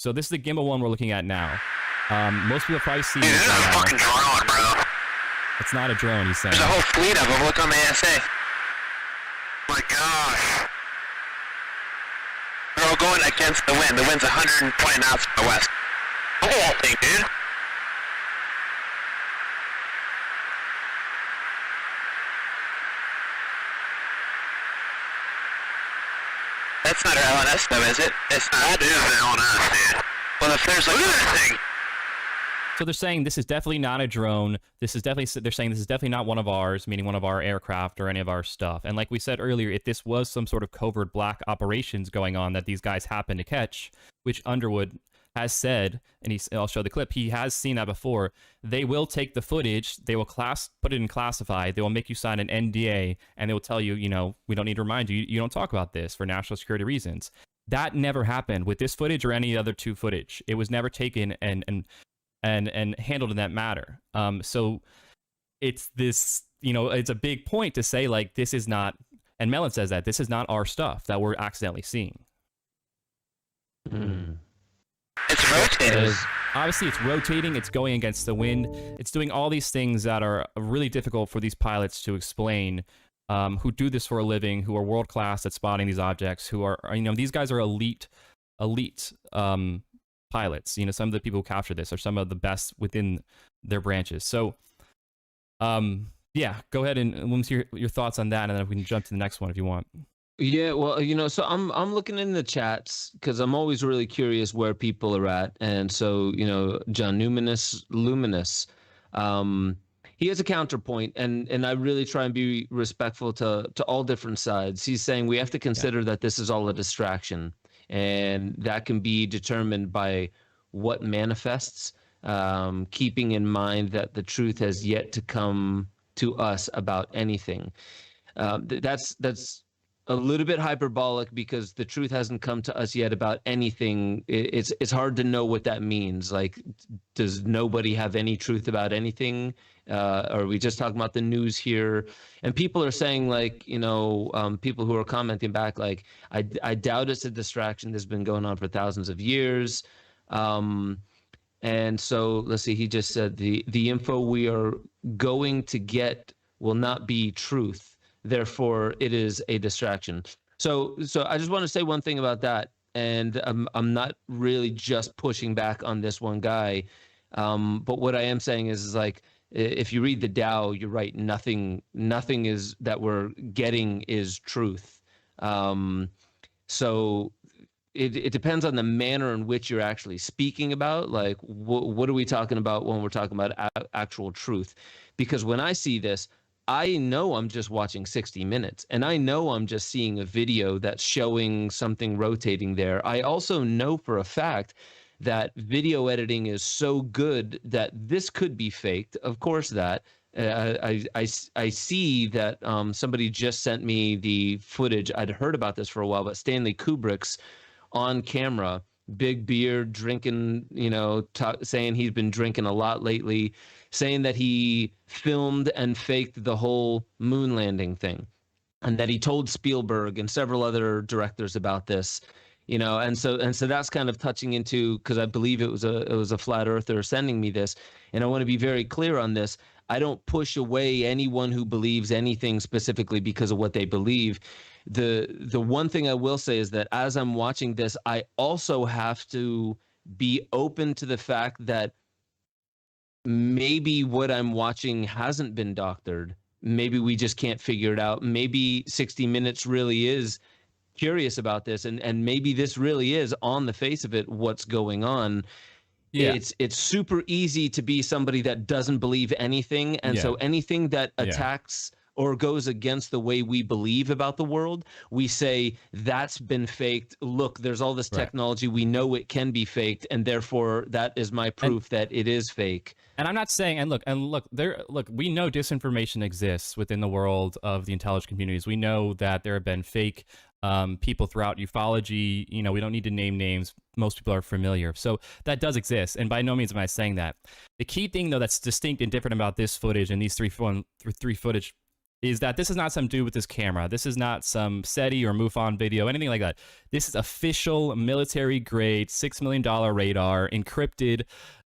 So this is the gimbal one we're looking at now. Most people have probably seen Dude, this this is a fucking drone, bro. It's not a drone, he's saying. There's a whole fleet of them. Look on the ASA. Oh my gosh. They're all going against the wind. The wind's 120 knots from the west. Look at that thing, dude. That's not our LNS though, is it? It's not. That is the LNS, dude. Well, if there's like... Look at this thing! So they're saying this is definitely not a drone. This is definitely, they're saying this is definitely not one of ours, meaning one of our aircraft or any of our stuff. And like we said earlier, if this was some sort of covert black operations going on that these guys happen to catch, which Underwood has said, and I'll show the clip, he has seen that before, they will take the footage, they will put it in classified, they will make you sign an NDA, and they will tell you, you know, we don't need to remind you, you don't talk about this for national security reasons. That never happened with this footage or any other two footage. It was never taken and handled in that matter. So it's this, you know, it's a big point to say, like, this is not, and Mellon says that, this is not our stuff that we're accidentally seeing. It's rotating. Obviously, it's rotating, it's going against the wind, it's doing all these things that are really difficult for these pilots to explain, who do this for a living, who are world-class at spotting these objects, who are, you know, these guys are elite pilots. You know, some of the people who capture this are some of the best within their branches. So, yeah, go ahead and let me see your thoughts on that, and then we can jump to the next one if you want. Yeah, well, you know, so I'm looking in the chats because I'm always really curious where people are at, and so, you know, John Luminous, he has a counterpoint, and I really try and be respectful to all different sides. He's saying we have to consider that this is all a distraction, and that can be determined by what manifests, keeping in mind that the truth has yet to come to us about anything. That's a little bit hyperbolic because the truth hasn't come to us yet about anything. It's hard to know what that means. Like, does nobody have any truth about anything? Are we just talking about the news here? And people are saying, like, you know, people who are commenting back, like, I doubt it's a distraction. This has been going on for thousands of years. And so let's see, he just said the info we are going to get will not be truth. Therefore, it is a distraction. So I just want to say one thing about that, and I'm not really just pushing back on this one guy, but what I am saying is like, if you read the Tao, you're right. Nothing is that we're getting is truth. So it depends on the manner in which you're actually speaking about. Like, what are we talking about when we're talking about actual truth? Because when I see this, I know I'm just watching 60 Minutes, and I know I'm just seeing a video that's showing something rotating there. I also know for a fact that video editing is so good that this could be faked. Of course, that. I see that somebody just sent me the footage. I'd heard about this for a while, but Stanley Kubrick's on camera, big beard, drinking, you know, saying he's been drinking a lot lately, saying that he filmed and faked the whole moon landing thing, and that he told Spielberg and several other directors about this, you know, and so that's kind of touching into, because I believe it was a flat earther sending me this, and I want to be very clear on this. I don't push away anyone who believes anything specifically because of what they believe. The one thing I will say is that as I'm watching this, I also have to be open to the fact that maybe what I'm watching hasn't been doctored. Maybe we just can't figure it out. Maybe 60 Minutes really is curious about this, and maybe this really is, on the face of it, what's going on. Yeah. It's super easy to be somebody that doesn't believe anything, and so anything that attacks or goes against the way we believe about the world, we say that's been faked. Look, there's all this technology. We know it can be faked, and therefore that is my proof that it is fake. And I'm not saying, and look, we know disinformation exists within the world of the intelligence communities. We know that there have been fake people throughout ufology. You know, we don't need to name names. Most people are familiar. So that does exist. And by no means am I saying that. The key thing, though, that's distinct and different about this footage and these three footage is that this is not some dude with his camera. This is not some SETI or MUFON video, anything like that. This is official military grade $6 million radar encrypted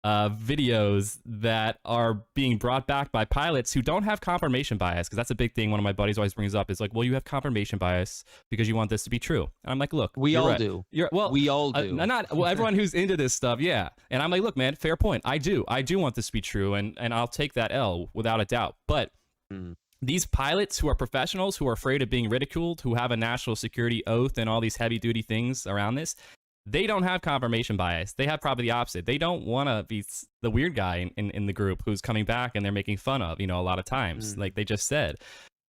videos that are being brought back by pilots who don't have confirmation bias, because that's a big thing one of my buddies always brings up is like, well, you have confirmation bias because you want this to be true. And I'm like, look, we all right. do. Well, we all do. Not well, everyone who's into this stuff, yeah. And I'm like, look, man, fair point. I do want this to be true, and I'll take that L without a doubt. But these pilots who are professionals, who are afraid of being ridiculed, who have a national security oath and all these heavy duty things around this, they don't have confirmation bias. They have probably the opposite. They don't want to be the weird guy in the group who's coming back and they're making fun of, a lot of times, like they just said.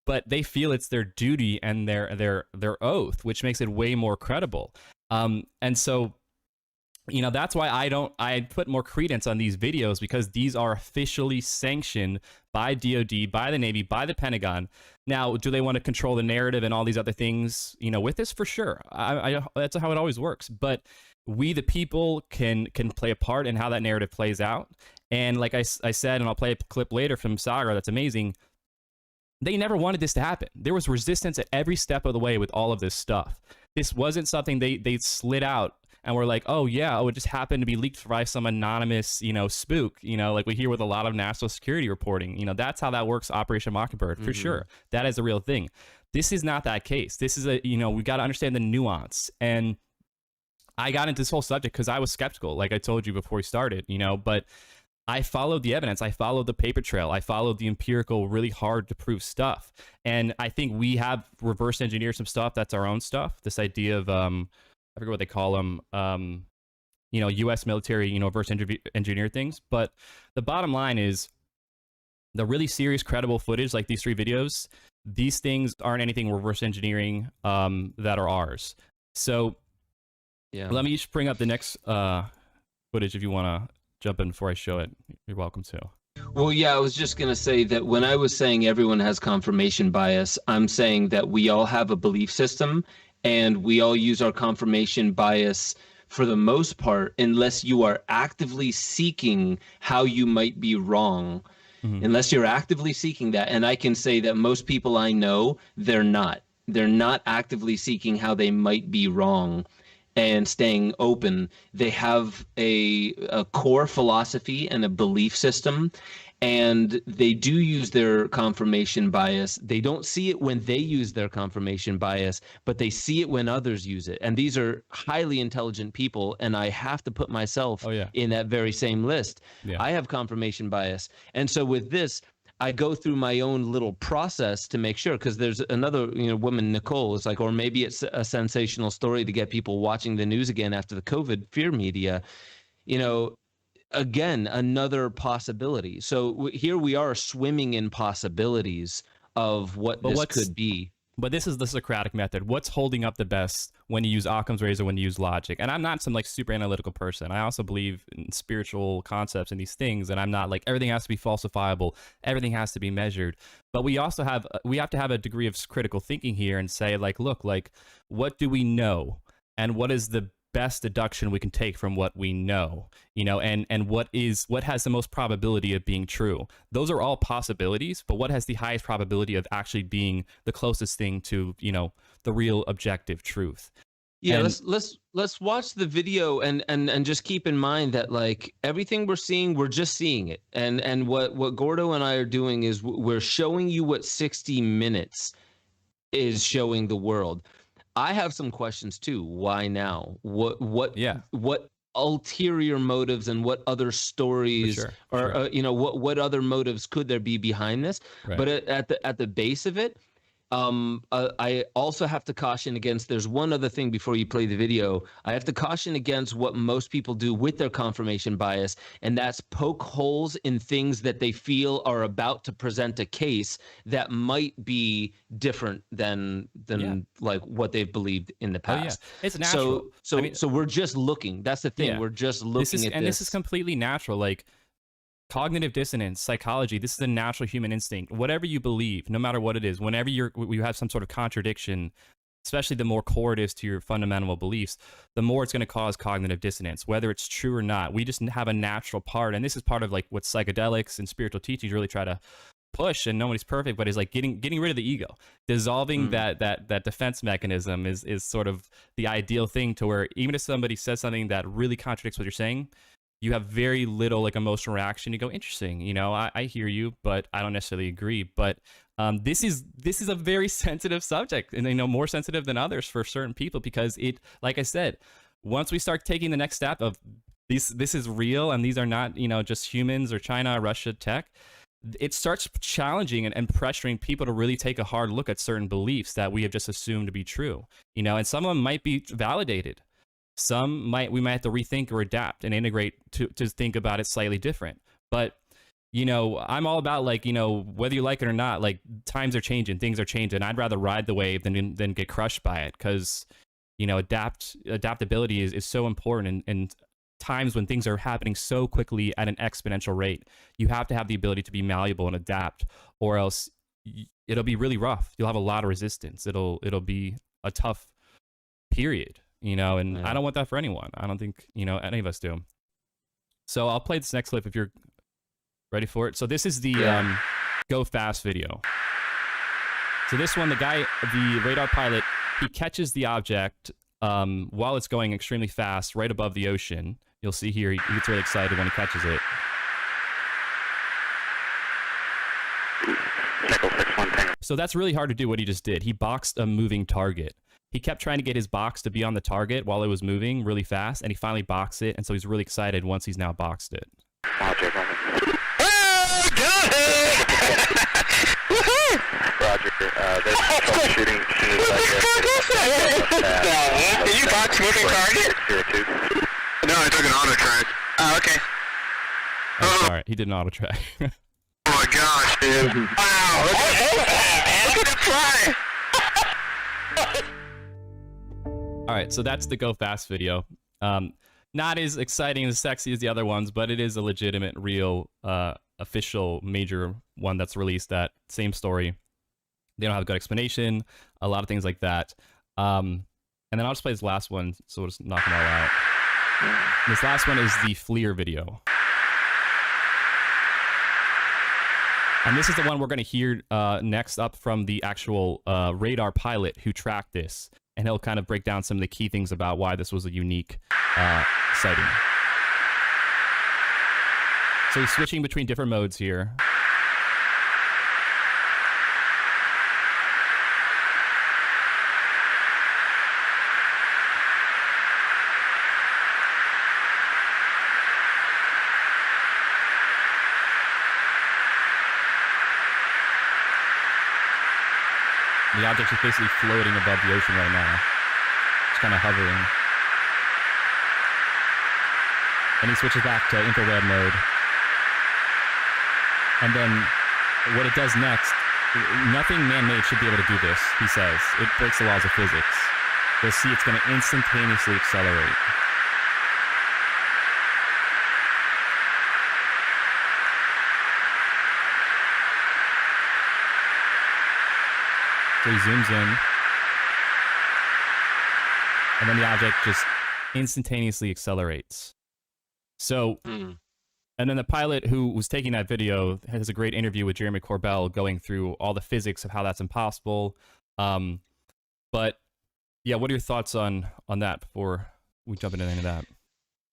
But they feel it's their duty and their oath, which makes it way more credible. And so, that's why I put more credence on these videos, because these are officially sanctioned by DOD, by the Navy, by the Pentagon. Now, do they want to control the narrative and all these other things, with this? For sure. That's how it always works. But we, the people, can play a part in how that narrative plays out. And like I said, and I'll play a clip later from Sagar that's amazing, they never wanted this to happen. There was resistance at every step of the way with all of this stuff. This wasn't something they slid out and we're like, oh yeah, it just happened to be leaked by some anonymous, spook, like we hear with a lot of national security reporting. That's how that works, Operation Mockingbird, for sure. That is a real thing. This is not that case. This is we got to understand the nuance. And I got into this whole subject because I was skeptical, like I told you before we started, but I followed the evidence. I followed the paper trail. I followed the empirical, really hard to prove stuff. And I think we have reverse engineered some stuff that's our own stuff. This idea of, I forget what they call them, U.S. military, reverse engineer things. But the bottom line is the really serious, credible footage, like these 3 videos, these things aren't anything reverse engineering that are ours. So let me just bring up the next footage if you want to jump in before I show it. You're welcome to. Well, yeah, I was just going to say that when I was saying everyone has confirmation bias, I'm saying that we all have a belief system and we all use our confirmation bias for the most part, unless you are actively seeking how you might be wrong, unless you're actively seeking that. And I can say that most people I know, they're not actively seeking how they might be wrong and staying open. They have a core philosophy and a belief system, and they do use their confirmation bias. They don't see it when they use their confirmation bias, but they see it when others use it. And these are highly intelligent people, and I have to put myself in that very same list. I have confirmation bias. And so with this, I go through my own little process to make sure, because there's another woman, Nicole, it's like, or maybe it's a sensational story to get people watching the news again after the COVID fear media, again, another possibility. So here we are swimming in possibilities of what this could be. But this is the Socratic method. What's holding up the best when you use Occam's razor, when you use logic? And I'm not some super analytical person. I also believe in spiritual concepts and these things. And I'm not like everything has to be falsifiable. Everything has to be measured. But we also have to have a degree of critical thinking here and say, like, look, like, what do we know? And what is the best deduction we can take from what we know, and what has the most probability of being true? Those are all possibilities, but what has the highest probability of actually being the closest thing to, the real objective truth? Yeah, and let's watch the video and just keep in mind that, like, everything we're seeing, we're just seeing it. And what Gordo and I are doing is we're showing you what 60 Minutes is showing the world. I have some questions too. Why now? What ulterior motives and what other stories what other motives could there be behind this? Right. But at the base of it, I also have to caution against, there's one other thing before you play the video. I have to caution against what most people do with their confirmation bias, and that's poke holes in things that they feel are about to present a case that might be different than like what they've believed in the past. It's natural. So we're just looking. That's the thing. We're just looking at this. And this is completely natural. Like, cognitive dissonance, psychology, this is a natural human instinct. Whatever you believe, no matter what it is, whenever you have some sort of contradiction, especially the more core it is to your fundamental beliefs, the more it's going to cause cognitive dissonance, whether it's true or not. We just have a natural part, and this is part of like what psychedelics and spiritual teachings really try to push, and nobody's perfect, but it's like getting rid of the ego, dissolving that defense mechanism is sort of the ideal thing, to where even if somebody says something that really contradicts what you're saying, you have very little like emotional reaction. You go, interesting, you know, I hear you, but I don't necessarily agree. But this is a very sensitive subject, and, you know, more sensitive than others for certain people, because it, like I said, once we start taking the next step of this is real, and these are not, you know, just humans or China or Russia tech, it starts challenging and pressuring people to really take a hard look at certain beliefs that we have just assumed to be true, you know, and some of them might be validated. We might have to rethink or adapt and integrate to think about it slightly different. But, you know, I'm all about, like, you know, whether you like it or not, like, times are changing, things are changing. I'd rather ride the wave than get crushed by it, because, you know, adaptability is so important, and times when things are happening so quickly at an exponential rate, you have to have the ability to be malleable and adapt, or else it'll be really rough. You'll have a lot of resistance. It'll be a tough period, you know, and I don't want that for anyone. I don't think, you know, any of us do. So I'll play this next clip if you're ready for it. So this is the go fast video. So this one, the radar pilot, he catches the object while it's going extremely fast right above the ocean. You'll see here, he gets really excited when he catches it. So that's really hard to do, what he just did. He boxed a moving target. He kept trying to get his box to be on the target while it was moving really fast, and he finally boxed it, and so he's really excited once he's now boxed it. Roger, there's troubleshooting. Did you box moving target? No, I took an auto track. Oh, okay. Oh, sorry, he did an auto track. Oh my gosh, dude. Wow, look at that fly. All right, so that's the go fast video. Not as exciting and sexy as the other ones, but it is a legitimate, real, official, major one that's released. That same story. They don't have a good explanation, a lot of things like that. And then I'll just play this last one, so we'll just knock them all out. This last one is the FLIR video. And this is the one we're going to hear next up from the actual radar pilot who tracked this. And he'll kind of break down some of the key things about why this was a unique sighting. So he's switching between different modes here. The object is basically floating above the ocean right now. It's kind of hovering. And he switches back to infrared mode. And then what it does next, nothing man-made should be able to do this, he says. It breaks the laws of physics. You'll see it's going to instantaneously accelerate. So he zooms in, and then the object just instantaneously accelerates. So, and then the pilot who was taking that video has a great interview with Jeremy Corbell going through all the physics of how that's impossible. But yeah, what are your thoughts on that before we jump into any of that?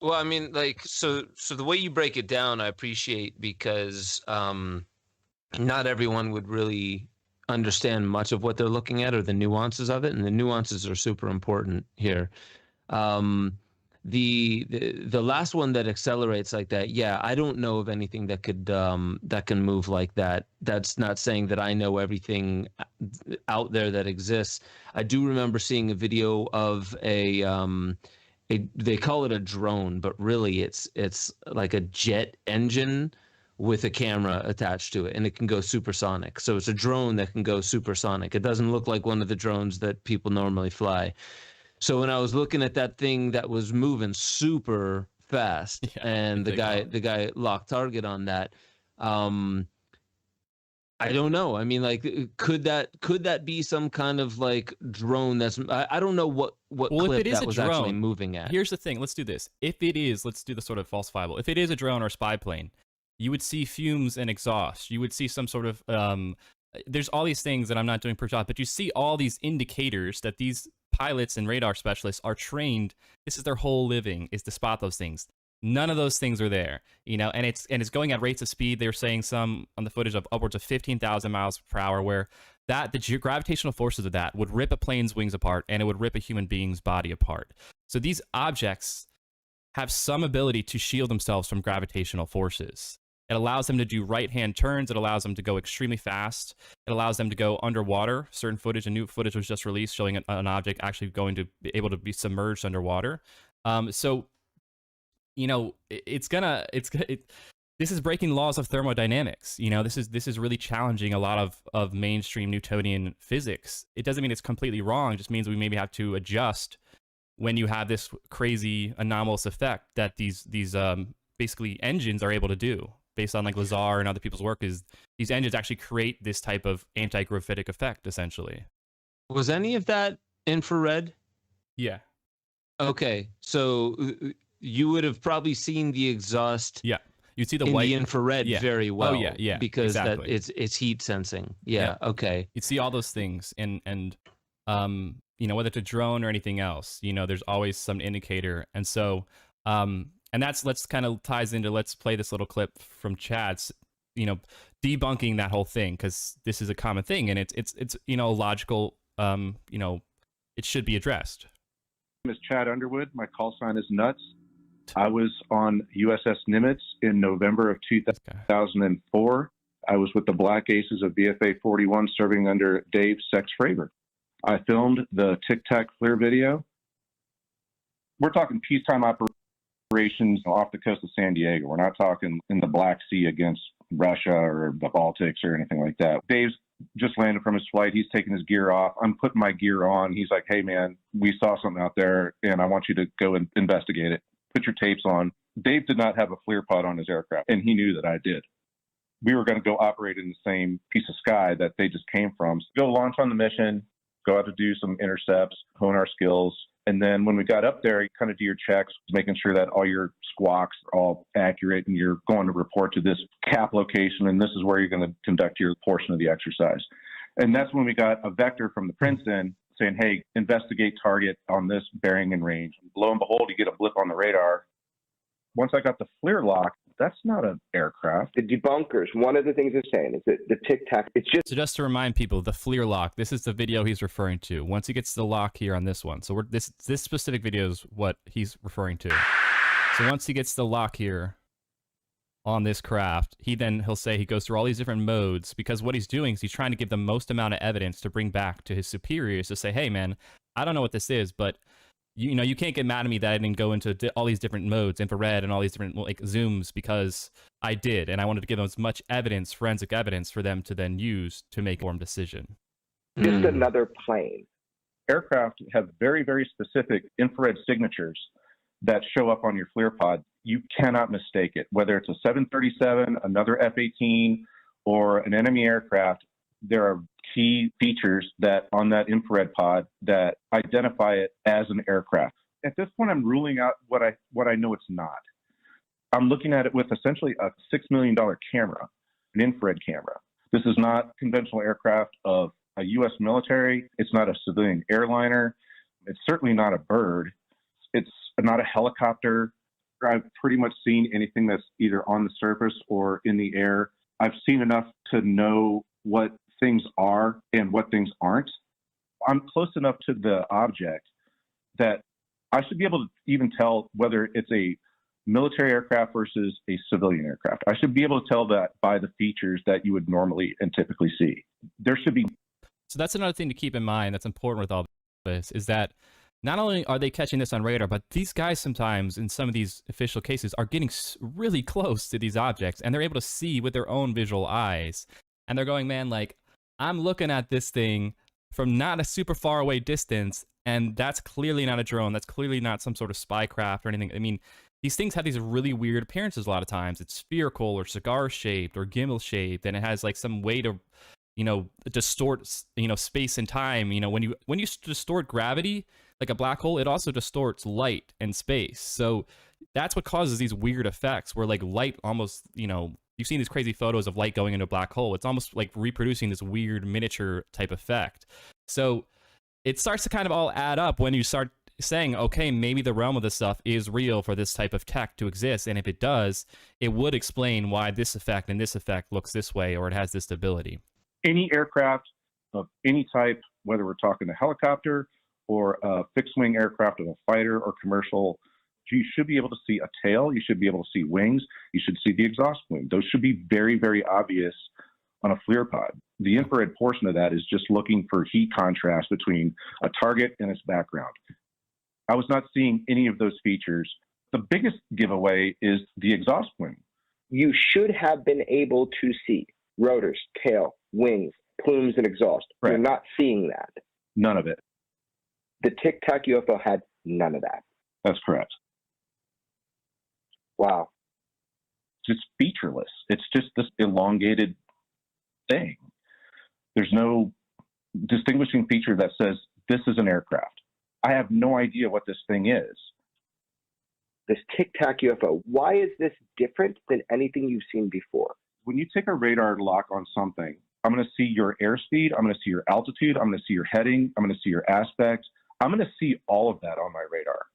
Well, I mean, like, so the way you break it down, I appreciate, because not everyone would really understand much of what they're looking at or the nuances of it, and the nuances are super important here. The last one that accelerates like that, yeah, I don't know of anything that could that can move like that. That's not saying that I know everything out there that exists. I do remember seeing a video of they call it a drone, but really it's like a jet engine with a camera attached to it, and it can go supersonic. So it's a drone that can go supersonic. It doesn't look like one of the drones that people normally fly. So when I was looking at that thing that was moving super fast, and the guy locked target on that, I don't know. I mean, like, could that be some kind of like drone that's I don't know what clip that was actually moving at. Here's the thing. Let's do this. If it is, let's do the sort of falsifiable. If it is a drone or a spy plane, you would see fumes and exhaust. You would see some sort of there's all these things that I'm not doing per job, but you see all these indicators that these pilots and radar specialists are trained. This is their whole living, is to spot those things. None of those things are there, you know, and it's going at rates of speed. They're saying some on the footage of upwards of 15,000 miles per hour, where the gravitational forces of that would rip a plane's wings apart, and it would rip a human being's body apart. So these objects have some ability to shield themselves from gravitational forces. It allows them to do right-hand turns. It allows them to go extremely fast. It allows them to go underwater. Certain footage, and new footage was just released showing an object actually going to be able to be submerged underwater. So, you know, this is breaking laws of thermodynamics. You know, this is really challenging a lot of mainstream Newtonian physics. It doesn't mean it's completely wrong. It just means we maybe have to adjust when you have this crazy anomalous effect that these basically engines are able to do. Based on like Lazar and other people's work, is these engines actually create this type of anti-gravitic effect, essentially. Was any of that infrared? Yeah. Okay, so you would have probably seen the exhaust. Yeah, you'd see the in white the infrared very well. Oh yeah, because exactly. that it's heat sensing. Yeah. Okay. You'd see all those things, and you know, whether it's a drone or anything else, you know, there's always some indicator, and so and let's kind of ties into, let's play this little clip from Chad's, you know, debunking that whole thing, because this is a common thing, and it's you know, logical, you know, it should be addressed. My name is Chad Underwood. My call sign is Nuts. I was on USS Nimitz in November of 2004. I was with the Black Aces of BFA 41 serving under Dave Sex Fravor. I filmed the Tic Tac FLIR video. We're talking peacetime operations off the coast of San Diego. We're not talking in the Black Sea against Russia or the Baltics or anything like that. Dave's just landed from his flight. He's taking his gear off. I'm putting my gear on. He's like, hey, man, we saw something out there, and I want you to go and investigate it. Put your tapes on. Dave did not have a FLIR pod on his aircraft, and he knew that I did. We were going to go operate in the same piece of sky that they just came from. So go launch on the mission, go out to do some intercepts, hone our skills. And then when we got up there, you kind of do your checks, making sure that all your squawks are all accurate, and you're going to report to this cap location, and this is where you're going to conduct your portion of the exercise. And that's when we got a vector from the Princeton saying, hey, investigate target on this bearing and range. Lo and behold, you get a blip on the radar. Once I got the FLIR lock, that's not an aircraft. The debunkers, one of the things they're saying is that the Tic Tac, it's just... So just to remind people, the FLIR lock, this is the video he's referring to. Once he gets the lock here on this one. So this specific video is what he's referring to. So once he gets the lock here on this craft, he'll say he goes through all these different modes, because what he's doing is he's trying to give the most amount of evidence to bring back to his superiors to say, hey man, I don't know what this is, but you know, you can't get mad at me that I didn't go into all these different modes, infrared and all these different like zooms, because I did, and I wanted to give them as much evidence, forensic evidence, for them to then use to make an informed decision. Just another plane. Aircraft have very, very specific infrared signatures that show up on your FLIR pod. You cannot mistake it. Whether it's a 737, another F-18, or an enemy aircraft, there are key features that on that infrared pod that identify it as an aircraft. At this point, I'm ruling out what I know it's not. I'm looking at it with essentially a $6 million camera, an infrared camera. This is not conventional aircraft of a U.S. military. It's not a civilian airliner. It's certainly not a bird. It's not a helicopter. I've pretty much seen anything that's either on the surface or in the air. I've seen enough to know what things are and what things aren't. I'm close enough to the object that I should be able to even tell whether it's a military aircraft versus a civilian aircraft. I should be able to tell that by the features that you would normally and typically see. There should be. So that's another thing to keep in mind that's important with all this, is that not only are they catching this on radar, but these guys sometimes in some of these official cases are getting really close to these objects, and they're able to see with their own visual eyes. And they're going, man, like, I'm looking at this thing from not a super far away distance, and that's clearly not a drone. That's clearly not some sort of spy craft or anything. I mean, these things have these really weird appearances a lot of times. It's spherical or cigar shaped or gimbal shaped, and it has like some way to, you know, distort, you know, space and time. You know, when you distort gravity, like a black hole, it also distorts light and space. So that's what causes these weird effects where like light almost, you know, you've seen these crazy photos of light going into a black hole. It's almost like reproducing this weird miniature type effect. So it starts to kind of all add up when you start saying, okay, maybe the realm of this stuff is real for this type of tech to exist. And if it does, it would explain why this effect and this effect looks this way, or it has this ability. Any aircraft of any type, whether we're talking a helicopter or a fixed-wing aircraft of a fighter or commercial, you should be able to see a tail. You should be able to see wings. You should see the exhaust plume. Those should be very, very obvious on a FLIR pod. The infrared portion of that is just looking for heat contrast between a target and its background. I was not seeing any of those features. The biggest giveaway is the exhaust plume. You should have been able to see rotors, tail, wings, plumes, and exhaust. Right. You're not seeing that. None of it. The Tic Tac UFO had none of that. That's correct. Wow. It's featureless. It's just this elongated thing. There's no distinguishing feature that says this is an aircraft. I have no idea what this thing is. This Tic Tac UFO, why is this different than anything you've seen before? When you take a radar lock on something, I'm going to see your airspeed, I'm going to see your altitude, I'm going to see your heading, I'm going to see your aspect. I'm going to see all of that on my radar.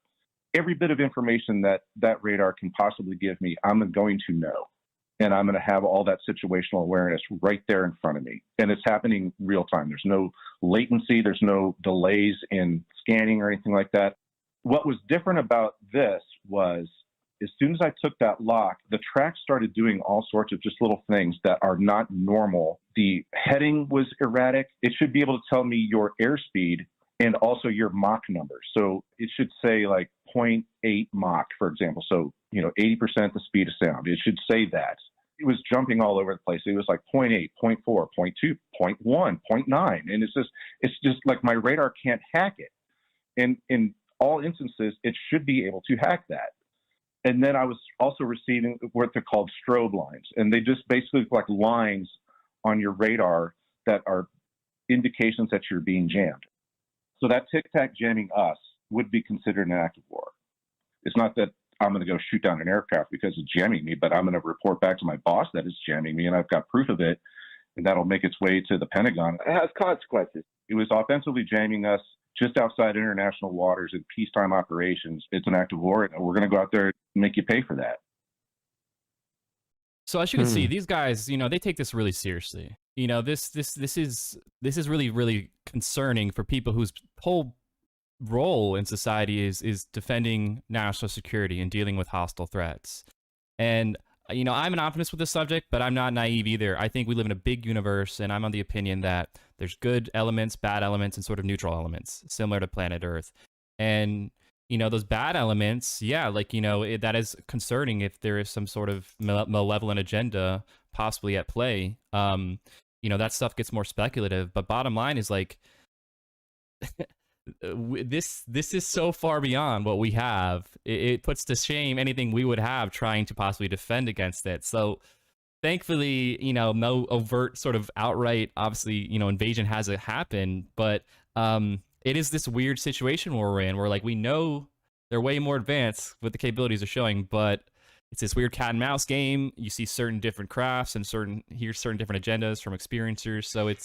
Every bit of information that that radar can possibly give me, I'm going to know. And I'm going to have all that situational awareness right there in front of me. And it's happening real time. There's no latency. There's no delays in scanning or anything like that. What was different about this was as soon as I took that lock, the track started doing all sorts of just little things that are not normal. The heading was erratic. It should be able to tell me your airspeed and also your Mach number. So it should say like 0.8 Mach, for example. So, 80% the speed of sound. It should say that. It was jumping all over the place. It was like 0.8, 0.4, 0.2, 0.1, 0.9. And it's just like my radar can't hack it. And in all instances, it should be able to hack that. And then I was also receiving what they're called strobe lines. And they just basically look like lines on your radar that are indications that you're being jammed. So that tic-tac jamming us would be considered an act of war. It's not that I'm going to go shoot down an aircraft because it's jamming me, but I'm going to report back to my boss that it's jamming me, and I've got proof of it, and that'll make its way to the Pentagon. It has consequences. It was offensively jamming us just outside international waters in peacetime operations. It's an act of war, and we're going to go out there and make you pay for that. So as you can see, these guys, they take this really seriously. This is really, really concerning for people whose whole role in society is defending national security and dealing with hostile threats. And I'm an optimist with this subject, but I'm not naive either. I think we live in a big universe, and I'm on the opinion that there's good elements, bad elements, and sort of neutral elements, similar to planet Earth. And those bad elements, that is concerning if there is some sort of malevolent agenda possibly at play. That stuff gets more speculative, but bottom line is like this is so far beyond what we have. It puts to shame anything we would have trying to possibly defend against it. So thankfully, no overt sort of outright, obviously, invasion hasn't happened, but it is this weird situation where we're in, where like we know they're way more advanced with the capabilities they're showing, but it's this weird cat and mouse game. You see certain different crafts and certain different agendas from experiencers. So it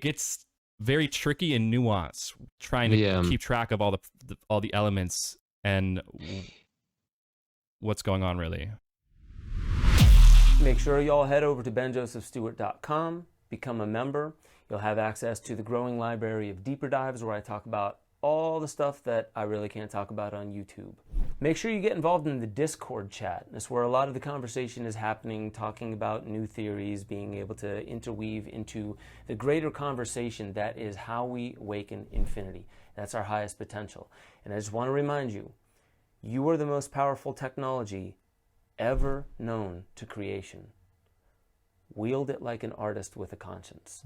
gets very tricky and nuanced trying to keep track of all the elements and what's going on really. Make sure y'all head over to benjosephstewart.com, become a member. You'll have access to the growing library of deeper dives where I talk about all the stuff that I really can't talk about on YouTube. Make sure you get involved in the Discord chat. That's where a lot of the conversation is happening, talking about new theories, being able to interweave into the greater conversation that is how we awaken infinity. That's our highest potential. And I just want to remind you, you are the most powerful technology ever known to creation. Wield it like an artist with a conscience.